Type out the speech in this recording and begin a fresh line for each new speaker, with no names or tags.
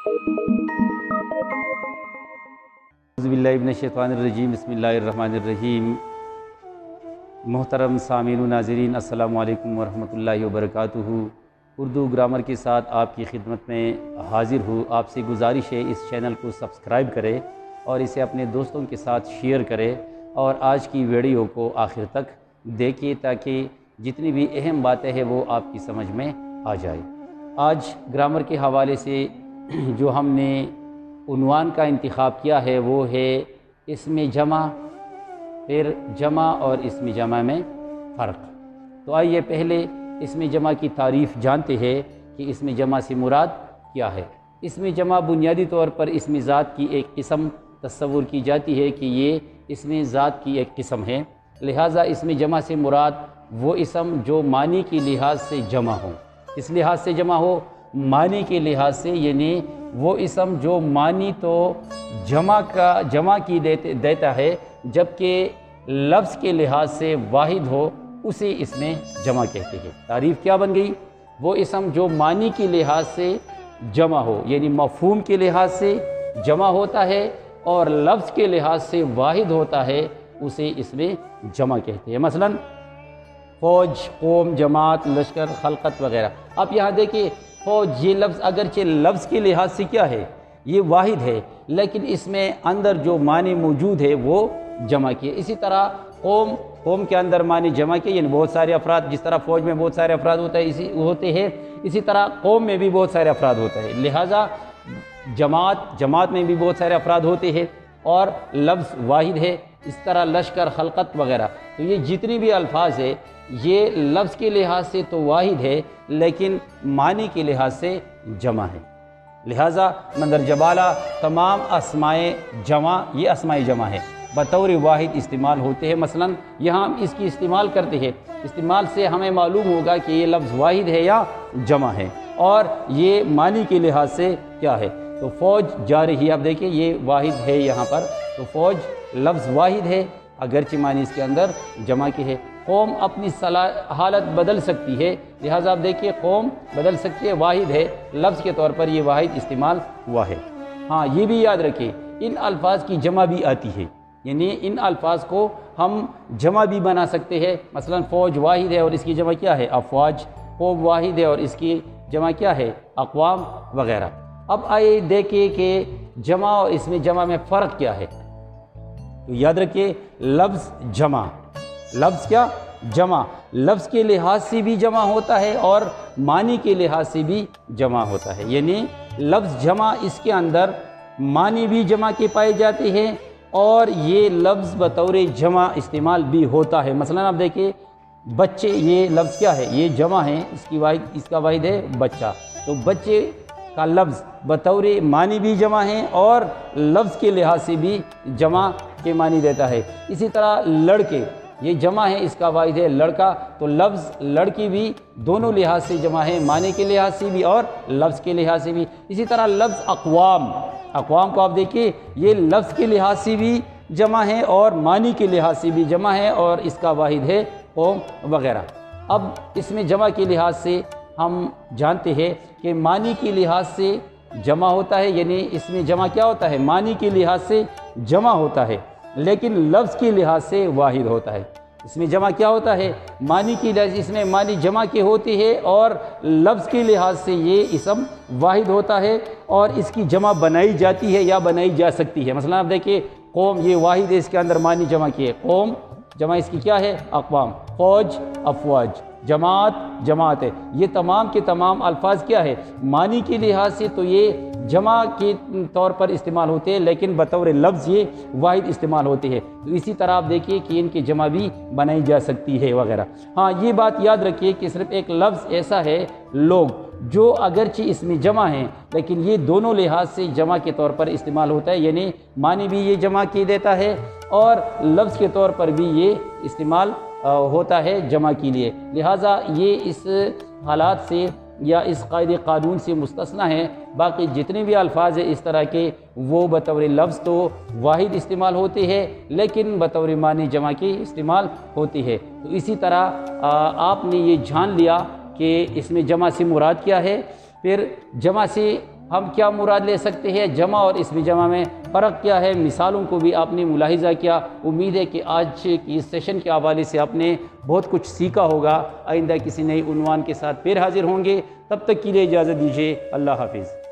बिस्मिल्लाहिर्रहमानिर्रहीम, बिस्मिल्लाहिर्रहमानिर्रहीम। मोहतरम सामीन व नाज़रीन, अस्सलामु अलैकुम वरहमतुल्लाहि वबरकातुहू। उर्दू ग्रामर के साथ आपकी खिदमत में हाज़िर हूँ। आपसे गुजारिश है इस चैनल को सब्सक्राइब करें और इसे अपने दोस्तों के साथ शेयर करें और आज की वीडियो को आखिर तक देखिए ताकि जितनी भी अहम बातें हैं वो आपकी समझ में आ जाए। आज ग्रामर के हवाले से जो हमने उन्वान का इंतखाब किया है वो है इसमें जमा, फिर जमा और इसमें जमा में फ़र्क। तो आइए पहले इसमें जमा की तारीफ़ जानते हैं कि इसमें जमा से मुराद क्या है। इसमें जमा बुनियादी तौर पर इसमें ज़ात की एक किस्म तस्वुर की जाती है कि ये इसमें ज़ात की एक किस्म है, लिहाजा इसमें जमा से मुराद वो इसम जो मानी के लिहाज से जमा हो। इस लिहाज से जमा हो, मानी के लिहाज से, यानी वो इसम जो मानी तो जमा की देता है जबकि लफ्ज़ के लिहाज से वाहिद हो, उसे इसमें जमा कहते हैं। तारीफ़ क्या बन गई? वो इसम जो मानी के लिहाज से जमा हो, यानी मफ़हूम के लिहाज से जमा होता है और लफ्ज़ के लिहाज से वाहिद होता है, उसे इसमें जमा कहते हैं। मसलन फ़ौज, कौम, जमात, लश्कर, खलकत वगैरह। आप यहाँ देखिए फ़ौज, ये लफ्ज़ अगरचे लफ्ज़ के लिहाज से क्या है, ये वाहिद है, लेकिन इसमें अंदर जो मानी मौजूद है वो जमा किए। इसी तरह कौम के अंदर मानी जमा किए, यानी बहुत सारे अफराद, जिस तरह फ़ौज में बहुत सारे अफराद होते हैं इसी तरह कौम में भी बहुत सारे अफराद होते हैं। लिहाजा जमात में भी बहुत सारे अफराद होते हैं और लफ्ज़ वाहिद है। इस तरह लश्कर, खलकत वगैरह। तो ये जितनी भी अल्फाज है ये लफ्ज़ के लिहाज से तो वाहिद है लेकिन मानी के लिहाज से जमा है। लिहाजा मंदर जबाला तमाम अस्माए जमा, ये अस्माए जमा है, बतौर वाहिद इस्तेमाल होते हैं। मसलन यहाँ हम इसकी इस्तेमाल करते हैं, इस्तेमाल से हमें मालूम होगा कि ये लफ्ज़ वाहिद है या जमा है और ये मानी के लिहाज से क्या है। तो फ़ौज जा रही है, आप देखिए ये वाहिद है यहाँ पर, तो फ़ौज लफ्ज़ वाहिद है अगरचे मानी इसके अंदर जमा की है। कौम अपनी हालत बदल सकती है, लिहाजा आप देखिए कौम बदल सकती है, वाहिद है, लफ्ज़ के तौर पर ये वाहिद इस्तेमाल हुआ है। हाँ, ये भी याद रखिए इन अल्फाज की जमा भी आती है, यानी इन अल्फाज को हम जमा भी बना सकते हैं। मसलन फ़ौज वाहिद है और इसकी जमा क्या है, अफ़वाज। कौम वाहिद है और इसकी जमा क्या है, अक़वाम वगैरह। अब आइए देखिए कि जमा और इसमें जमा में फ़र्क क्या है। तो याद रखिए लफ्ज़ जमा, लफ्ज़ क्या, जमा, लफ्ज़ के लिहाज से भी जमा होता है और मानी के लिहाज से भी जमा होता है। यानी लफ्ज़ जमा, इसके अंदर मानी भी जमा के पाए जाते हैं और ये लफ्ज़ बतौर जमा इस्तेमाल भी होता है। मसलन आप देखिए बच्चे, ये लफ्ज़ क्या है, ये जमा है, इसका वाहिद है बच्चा। तो बच्चे का लफ्ज़ बतौर मानी भी जमा है और लफ्ज़ के लिहाज से भी जमा के मानी देता है। इसी तरह लड़के, ये जमा है, इसका वाहिद है लड़का, तो लफ्ज़ लड़की भी दोनों लिहाज से जमा है, मानी के लिहाज से भी और लफ्ज़ के लिहाज से भी। इसी तरह लफ्ज़ अक़वाम, अक़वाम को आप देखिए ये लफ्ज़ के लिहाज से भी जमा है और मानी के लिहाज से भी जमा है और इसका वाहिद है कौम वगैरह। अब इसमें जमा के लिहाज से हम जानते हैं कि मानी के लिहाज से जमा होता है, यानी इसमें जमा क्या होता है, मानी के लिहाज से जमा होता है लेकिन लफ्ज़ के लिहाज से वाहिद होता है। इसमें जमा क्या होता है, मानी की लिहाज, इसमें मानी जमा के होती है और लफ्ज़ के लिहाज से ये इसम वाहिद होता है और इसकी जमा बनाई जाती है या बनाई जा सकती है। मसलन आप देखिए कौम, ये वाहिद है, इसके अंदर मानी जमा की है, कौम जमा इसकी क्या है, अक़वाम। फ़ौज, अफ़वाज। जमात, जमात है। ये तमाम के तमाम अल्फाज क्या है, मानी के लिहाज से तो ये जमा के तौर पर इस्तेमाल होते हैं लेकिन बतौर लफ्ज़ ये वाहिद इस्तेमाल होते हैं। तो इसी तरह आप देखिए कि इनकी जमा भी बनाई जा सकती है वगैरह। हाँ, ये बात याद रखिए कि सिर्फ एक लफ्ज़ ऐसा है लोग, जो अगरचे इसमें जमा हैं लेकिन ये दोनों लिहाज से जमा के तौर पर इस्तेमाल होता है, यानी मानी भी ये जमा की देता है और लफ्ज़ के तौर पर भी ये इस्तेमाल होता है जमा के लिए। लिहाजा ये इस हालात से या इस कायदे कानून से मुस्तस्ना है। बाकी जितने भी अल्फाज हैं इस तरह के वो बतौर लफ्ज़ तो वाहिद इस्तेमाल होते हैं लेकिन बतौर मानी जमा की इस्तेमाल होती है। तो इसी तरह आपने ये जान लिया कि इसमें जमा से मुराद क्या है। फिर जमा से ہم کیا مراد لے سکتے ہیں جمع اور اسم جمع میں فرق کیا ہے، مثالوں کو بھی آپ نے ملاحظہ کیا۔ امید ہے کہ آج کی اس سیشن کے حوالے سے آپ نے بہت کچھ سیکھا ہوگا۔ آئندہ کسی نئی عنوان کے ساتھ پھر حاضر ہوں گے، تب تک کے لیے اجازت دیجیے، اللہ حافظ۔